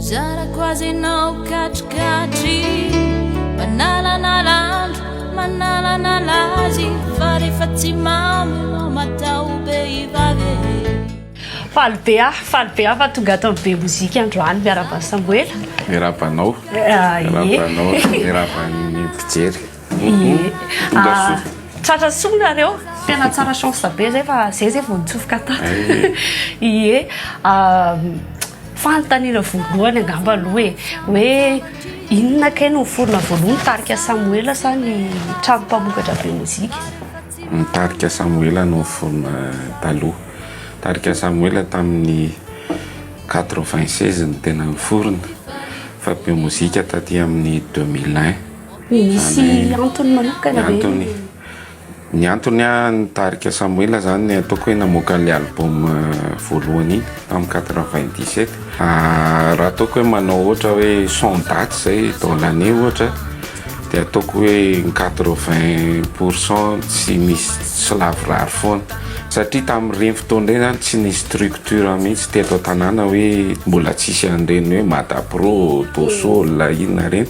Zarako azy anao katrikatry manalalandro manalana lazy fa rehefa tsy mamy anao matao be ivavy faly be fa tonga ato be mozika androany miarabany Samuela miarabanao miaraban'ny mpijery tratra soa nareo tena tsara chance be zay fa zay vao nitsofoka tato ie fanontaniana voalohany angamba aloha hoe inona kay no niforona voalohany tarika Samuela sa ny trano mpamokatra be mozika? Tarika Samuela no niforona taloha. Tarika Samuela tamin'ny 96 no tena niforona fa be mozika taty amin'ny 2001. Misy antony manokana ve? Ny antony ny tarika Samuela zany ataoko hoe namoaka le album voalohany iny tamin'ny 97. Raha ataoko hoe manao ohatra hoe son date zay dans l'année ohatra dia ataoko hoe 80% tsy misy slavrary foana satria tamin'ireny fotoana ireny zany tsy nisy structure mihitsy teto an-tanàna hoe mbola tsisy an'ireny hoe Madapro, Tosol, inona reny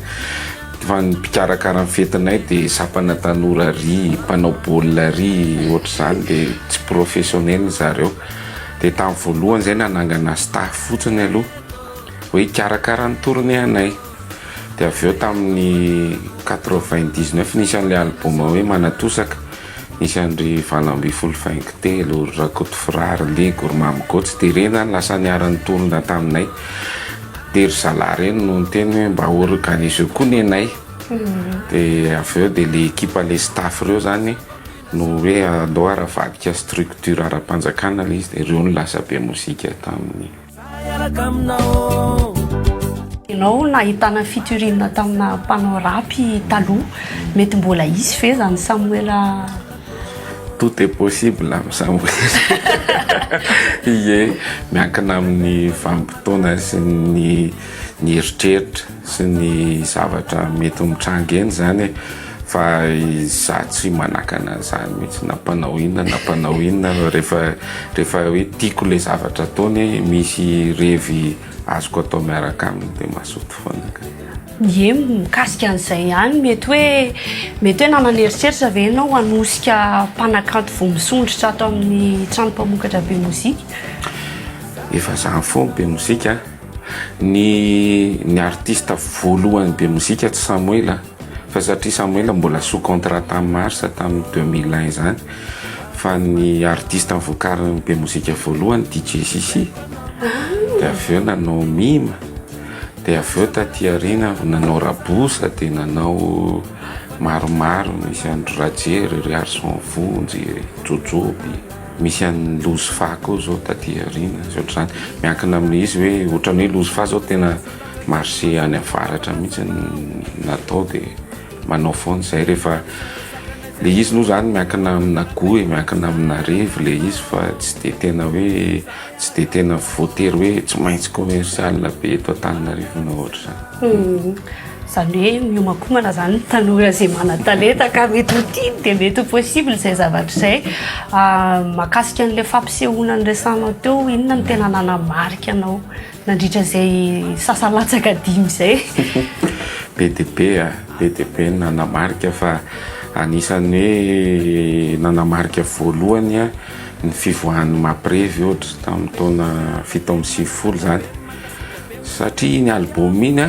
fa ny mpikarakara ny fetinay dia sapana tanora ry, mpanao baolina ry, ohatr'izany dia tsy professionnel zareo. Dia tamin'ny voalohany zay nanangana staff fotsiny aloha hoe hikarakara ny tournée anay. Dia avy eo tamin'ny 99 nisy an'ilay album hoe Manatosaka, nisy an'ry Valamby Folo-Faingo Telo, Rakoto Frara, Ligo, Mamy Gotsy, dia ireny zany lasa niaran'ny tourna taminay. Dia ry zalahy reny no niteny hoe mba organise koa ny anay. Dia avy eo dia le ekipa le staff reo zany no hoe andao aravadika structure ara-panjakana le izy dia ireo no lasa be mozika tamin'ny. Ianao nahitana fitorina tamina mpanao rapy taloha, mety mbola izy ve zany Samuela? Tout est possible amin'ny Samuela. Ie, miankina amin'ny vanim-potoana sy ny eritreritra sy ny zavatra mety mitranga eny zany fa za tsy manakana zany mihitsy na mpanao inona rehefa hoe tiako le zavatra ataony misy revy azoko atao miaraka aminy dia mazoto foana. Ie, mikasika an'izay ihany mety hoe nanana eritreritra ve ianao hanosika mpanakanto vao misondrotra ato amin'ny trano mpamokatra be mozika? Efa zany foana be mozika. Ny artista voalohany be mozika tsy Samuela fa satria Samuela mbola sous contrat tamin'ny Marsa tamin'ny 2001 zany fa ny artista nivokariny be mozika voalohany DJ Sisi. Dia avy eo nanao Mima, dia avy eo taty aoriana nanao Rabosa, dia nanao maromaro, misy andro Rajery, ry Arson Vonjy, Jojoby, misy an'ny Lozy Fa koa zao taty aoriana ohatr'izany. Miankina amin'izy hoe ohatran'ny hoe Lozy Fa zao tena marché any avaratra mihitsy natao dia manao foana izay rehefa le izy no zany miankina amina goût miankina amina revy le izy fa tsy dia tena voatery hoe tsy maintsy commercial be eto Antananarivo na ohatr'izany. Zany hoe miomakomana zany tanora zay mana-talenta ka mety ho tiany dia mety ho possible izay zavatra izay. Mahakasika an'ilay fampisehoana ny resanao teo, inona no tena nanamarika anao nandritra izay sasalatsaka 5 izay? BDB nanamarika fa anisan'ny hoe nanamarika voalohany ny fivoahan'ny Maprevy ohatra tamin'ny taona 7 zany satria ny album iny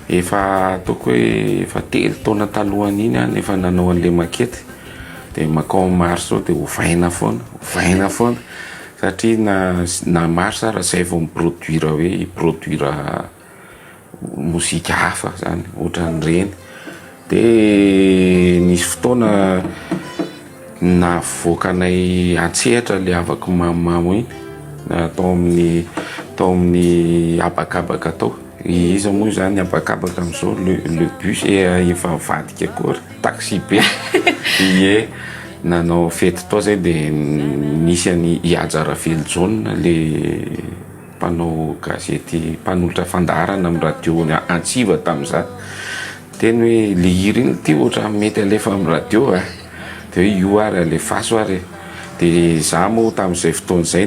efa ataoko hoe efa 3 taona talohany iny efa nanao an'ilay makety dia makao mars zao dia ovaina foana satria na mars raha izay vao miproduire mozika hafa zany ohatran'ireny. Dia nisy fotoana navoakanay Antsehatra le avako mamamo iny tao amin'ny abakabaka tao. Izy moa zany abakabaka amin'izao le bus efa mivadika koa taxi be. Ie, nanao fety tao zay dia nisy an'i Ihaja Ravelojona le mpanao gazety mpanolotra fandaharana amin'ny radio Antsiva tamin'izany. Teny hoe le hira iny ty ohatra mety alefa amin'ny radio dia hoe io ary alefaso ary. Dia za moa tamin'izay fotoana izay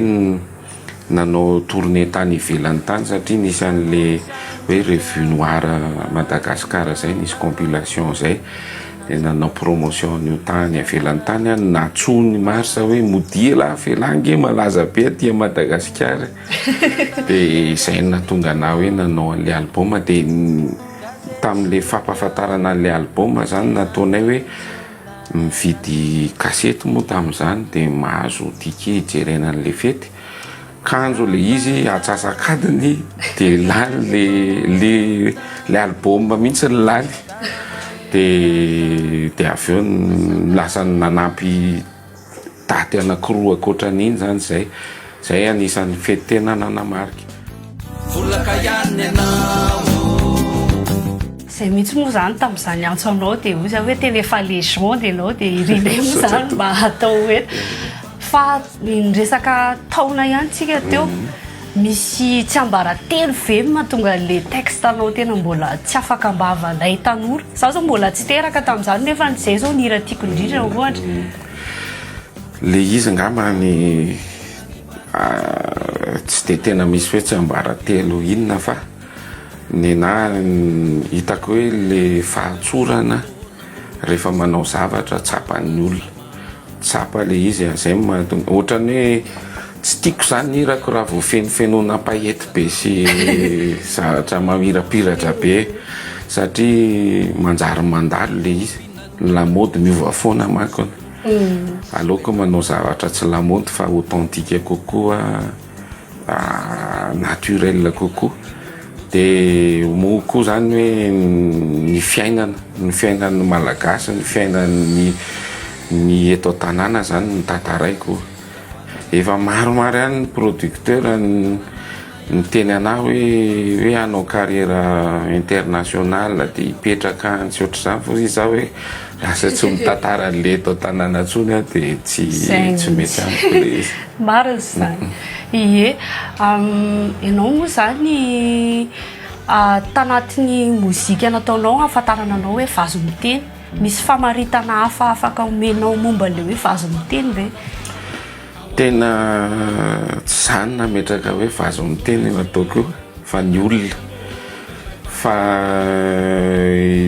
nanao tournée tany ivelany tany satria nisy an'le hoe revue noire Madagasikara zay nisy compilation zay de nanao promotion an'io tany ivelany tany a natsony marsa hoe modia la felange malaza be aty Madagasikara de zay natonga na hoe nanao an'le album de tam'le fampafatarana an'le album zany nataonay hoe mividy kasety moa tam'izany de mahazo ticket hijerena an'le fety kanjo le izy atsasakadiny de lany le album mihitsy lany de avy eo lasa nanampy daty anakiroa akoatran'iny zany zay anisan'ny fety tena nanamarika volaka ihany ianao zay mihitsy moa zany tam'izany antso anao de ozy hoe tena efa légende ianao de irinay moa zany mba atao hoe fa resaka taona ihany tsika teo misy tsy ambara telo ve mahatonga le texte anao tena mbola tsy afaka ambavanay tanora za zao mbola tsy teraka tam'izany nefa zay zao nira tiako indrindra ohatra le izy ngambany tsy de tena misy hoe tsy ambara telo inona fa nena hitako hoe le fahatsorana rehefa manao zavatra tsapan'ny olona tsapa le izy zay mahatonga ohatrany hoe tsy tiako zany hirako raha vo fenofenona paety be sy zavatra mamirapiratra be satria manjary mandalo le izy lamody miova foana makony aleoko manao zavatra tsy lamody fa authentique kokoa naturel kokoa de mo koa zany hoe ny fiainany malagasy ny fiainany ny eto tanàna zany ny tantaraiko efa maromaro ihany ny producteur ny teny ana hoe hanao carrière internationale de hipetraka any sy ohatr'izany fa iza hoe lasa tsy mitantara le eto tanàna ntsony a de tsy mety amiko le izy marina zany ie ianao moa zany tanatin'ny mozika nataonao ahafantarana anao hoe vazo miteny misy famaritana hafa afaka omenao momba le hoe vazo miteny ve tena tsy zany nametraka hoe vazo miteny ataoko fa ny olona fa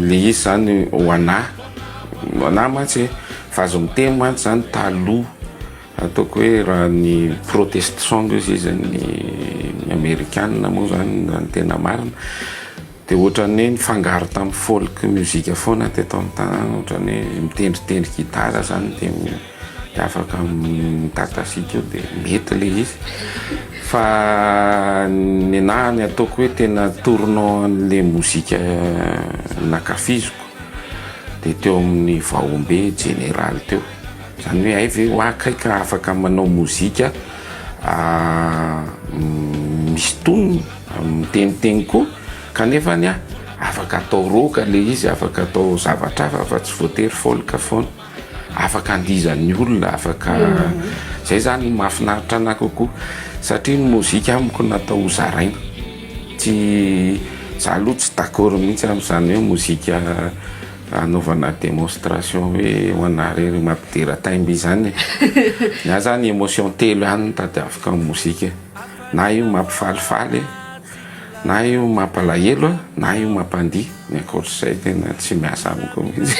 le izy zany ho ana mantsy vazo miteny mantsy zany taloha ataoko hoe raha ny protest song izy ny amerikanina moa zany tena marina de ohatrany ny fangaro tamin'ny folk muzika foana teto amin'ny tanàna ohatrany mitendritendry gitara zany de afaka mitatasiky eo de mety le izy fa ny anahany ataoko hoe tena tournant an'le mozika nakafiziko de teo amin'ny Vaombe général teo zany hoe ay ve hoakaika afaka manao mozika misy tonony miteniteny koa kanefa ny afaka atao roka le izy afaka atao zavatra fa tsy voatery folk foana afaka andizan'ny olona afaka zay zany mahafinaritra anahy kokoa satria ny mozika amiko natao zaraina tsy za aloha tsy d'accord mihitsy am'izany hoe mozika anaovana démonstration hoe hoanarery mampidera taimby zany na zany émotion telo ihany tadiaviko amin'ny mozika na io mampifalifaly na io mampalahelo na io mampandihy ny akoatr'izay tena tsy miasa amiko mihitsy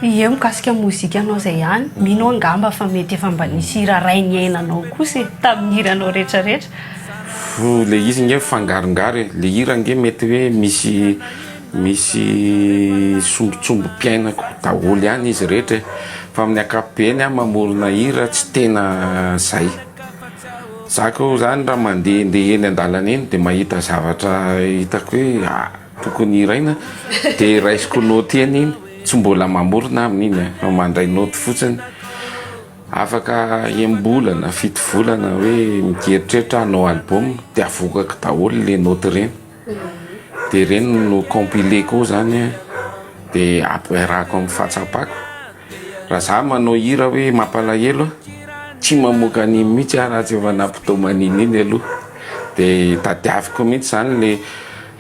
ie mikasika mozika anao zay ihany mino angamba fa mety efa mba nisy hira ray ny ainanao kosa tamin'ny hiranao rehetrarehetra le izy nge fangarongary le hira nge mety hoe misy sombotsombom-piainako daholo ihany izy rehetra fa amin'ny ankapobeny mamorona hira tsy tena zay zako zany raha mandeha eny an-dalana eny de mahita zavatra hitako hoe tokony hiraina de raisiko noty eny iny tsy mbola mamorona amin'iny fa mandray noty fotsiny afaka embolana fito volana hoe mikeritreritra hanao album de avokako daholo le noty reny de reny no compilé koa zany de ampiarahako amin'ny fahatsapako raha za manao hira hoe mampalahelo tsy mamoaka an'iny mihitsy raha tsy efa nampitoman'iny iny aloha de tadiaviko mihitsy zany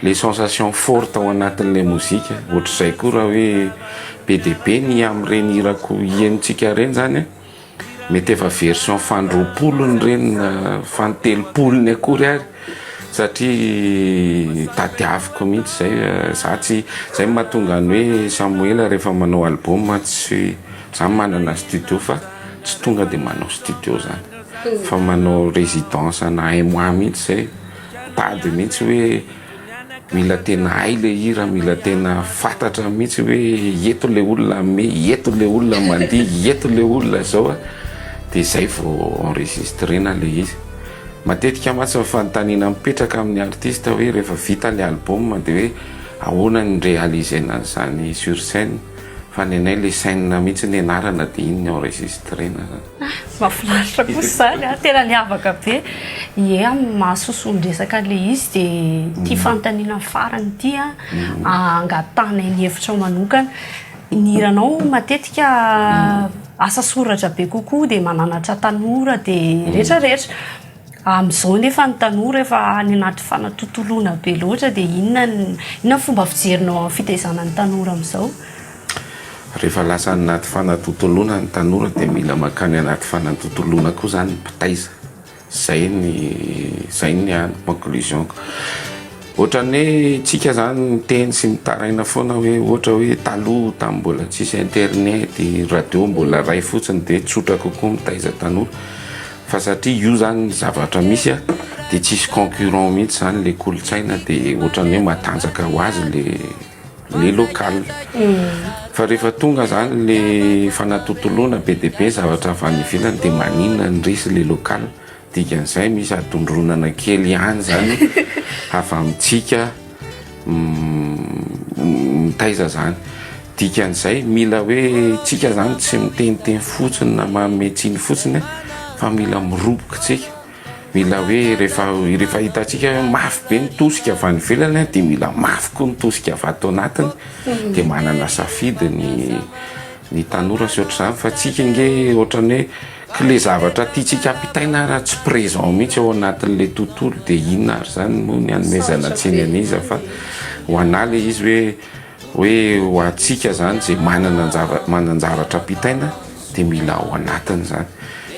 le sensation forte ao anatin'le mozika ohatr'izay koa raha hoe be de be ny am'ireny hirako ienitsika reny zany mety efa version fandroapolony reny fantelopolony akory ary satria tadiaviko mihitsy zay zatsy zay mahatonga ny hoe Samuel rehefa manao album tsy za manana studio fa tsy tonga de manao studio zany fa manao résidence na moi mihitsy zay tady mihitsy hoe mila tena hay le hira mila tena fatatra mihitsy hoe eto le olona me eto le olona mandihy eto le olona zao de zay vao enregistrena le izy matetika matsy fanontaniana mipetraka amin'ny artiste hoe rehefa vita le album de hoe ahoana ny réalisena zany sur scène fa nenay le scène mihitsy ny anarana de iny enregistrena mahafinaritra kosa zany tena liavaka be ie mahasosondresaka le izy de ty fanontaniana farany ty angatana ny hevitra manokana ny hiranao matetika asa soratra be kokoa de mananatra tanora de rehetrarehetra am'izao nefa ny tanora efa any anaty fanatontolona be loatra de inona fomba fijerinao amin'ny fitaizana ny tanora am'izao rehefa lasa anaty fanatontolona ny tanora de mila makany anaty fanatontolona koa zany mpitaiza zay ny conclusion ohatrany hoe tsika zany teny sy mitaraina foana hoe ohatra hoe taloha tamy mbola tsisy internet radio mbola ray fotsiny de tsotra kokoa mitaiza tanora fa satria io zany zavatra misy de tsisy concurrent mihitsy zany le kolotsaina de ohatrany hoe matanjaka ho azy le local fa rehefa tonga zany le fanatontolona be de be zavatra avy any ivelany de maninona ny resy le local dikan'izay misy adondronana kely ihany zany avy amintsika mitaiza zany dikan'izay mila hoe tsika zany tsy miteniteny fotsiny na mametsiny fotsiny fa mila miroboka tsika mila hoe rehefa hitatsika hoe mafy be nitosika avy any ivelany de mila mafy koa nitosika avy ato anatiny de manana safidy ny tanora sy ohatr' zany fa tsika nge ohatrany hoe le zavatra tiatsika ampitaina raha tsy présent mihitsy ao anatin'le tontolo de inona ary zany moa ny anomezana tsiny aniza fa ho ana le izy hoe ho atsika zany zay mananjavatra ampitaina de mila ao anatiny zany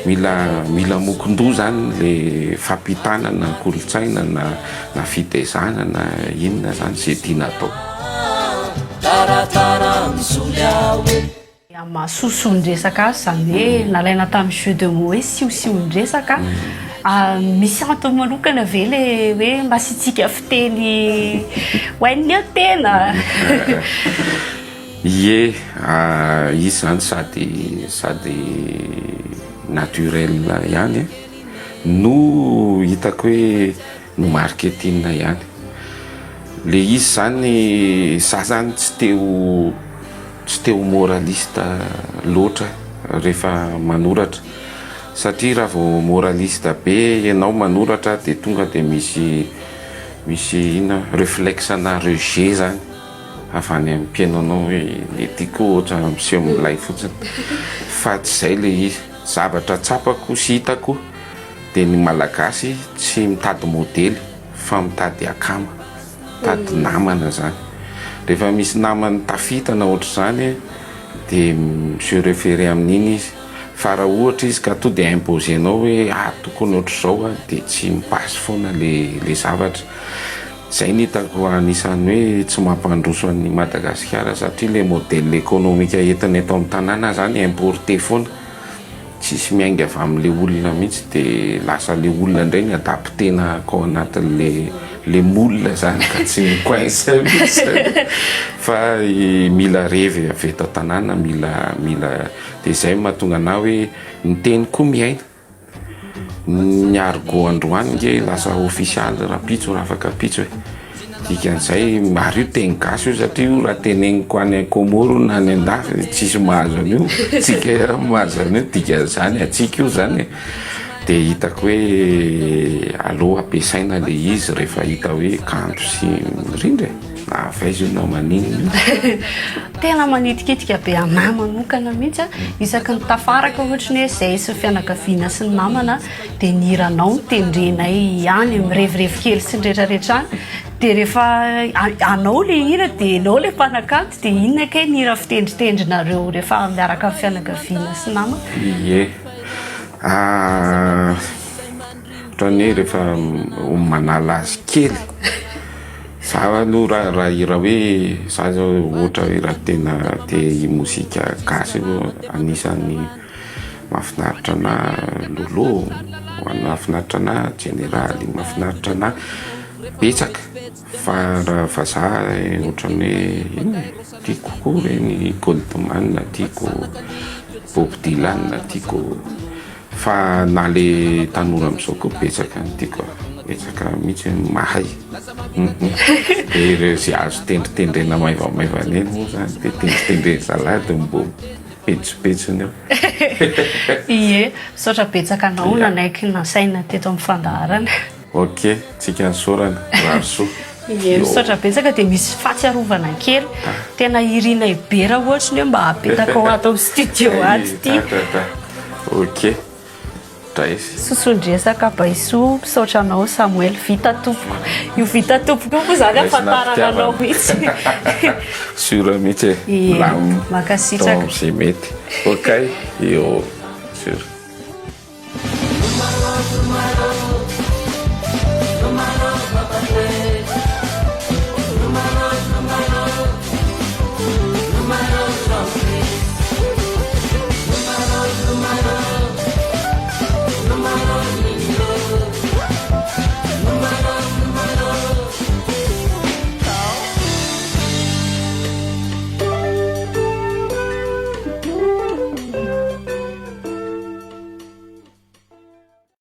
mila mokondoa zany le fampitana na kolotsaina na fitaizana na inona zany zay tiana atao mahasosondresaka azy zany hoe nalaina tamin'ny jeu de mots hoe siosion-dresaka misy antony manokana ve le hoe mba sitsika fiteny hoain'ny tena ie izy zany sady naturel ihany no hitako hoe no marketing ihany le izy zany za zany tsy teo moraliste loatra rehefa manoratra satria raha vao moraliste be ianao manoratra de tonga de misy ina réflexe na rejet zany avany amin'ny mpiainanao hoe le tiako ohatra miseho milay fotsiny fa tsy zay le izy zavatra tsapako sy hitako de ny malagasy tsy mitady modely fa mitady akama mitady namana zany rehefa misy namany tafitana ohatra zany de se référé amin'iny izy fa raha ohatra izy ka to de imposenao hoe tokony ohatra zao de tsy mipasy foana le zavatra zay ny hitako anisany hoe tsy mampandroso an'ny Madagasikara satria le modèle économique entina eto amin'ny tanàna zany importé foana tsisy miainga avy amin'le olona mihitsy de lasa le olona ndray ny adaptena kao anatin'le moule zany ka tsy mikoinsa mihitsy fa mila revy avy eto tanàna mila de zay mahatonga na hoe ny teny koa miaina ny argot androany nge lasa official raha pitso raha afaka pitso dikan'izay maro io teny gasy io satria io raha teneniko any Komoro na any andafy tsisy mahazo an'io tsika mahazo an'io dikan'izany atsika io zany de hitako hoe aloha ampiasaina le izy rehefa hita hoe kanto sy mirindra na faizy io na maniny tena manitikitika be anahy manokana mihitsy isaky ny tafaraka ohatra ny hoe zay sy fianakaviana sy ny namana de ny hiranao tendrenay ihany mirevirevy kely sy ny rehetrarehetra de rehefa anao le hira de anao le mpanakanto de inona ke ny hira fitendritendrinareo rehefa miaraka amin'ny fianakaviana sy namana ie ohatrany hoe rehefa manala azy kely za aloha raha ira hoe za zao ohatra hoe raha tena te mozika gasy anisan'ny mahafinaritra ana lolo, mahafinaritra ana generaly, mahafinaritra ana betsaka fa raha fa za ohatrany hoe tiako kokoa reny Goldman, tiako Bob Dylan, tiako fa na le tanora amin'izao koa betsaka ny tiako betsaka mihitsy mahay de zay azo tendritendrena maivamaivana eny moa zany de tendritendreny salady mbo petsopetsony eo ie misaotra betsaka anao nanaiky nasaina teto amin'ny fandaharana. Ok, tsika nysorana rarosoa ie misaotra betsaka de misy fatsiarovana kely tena irina ibera ohatrany hoe mba apetaka ao ato amin'ny studio aty ty. Ok, sosondresaka baiso misaotra anao Samuel vita tompoko. Io vita tompoko io moa zany afantarana anao mihitsy. Sura mihitsy makasitraka zay mety. Ok, io sura.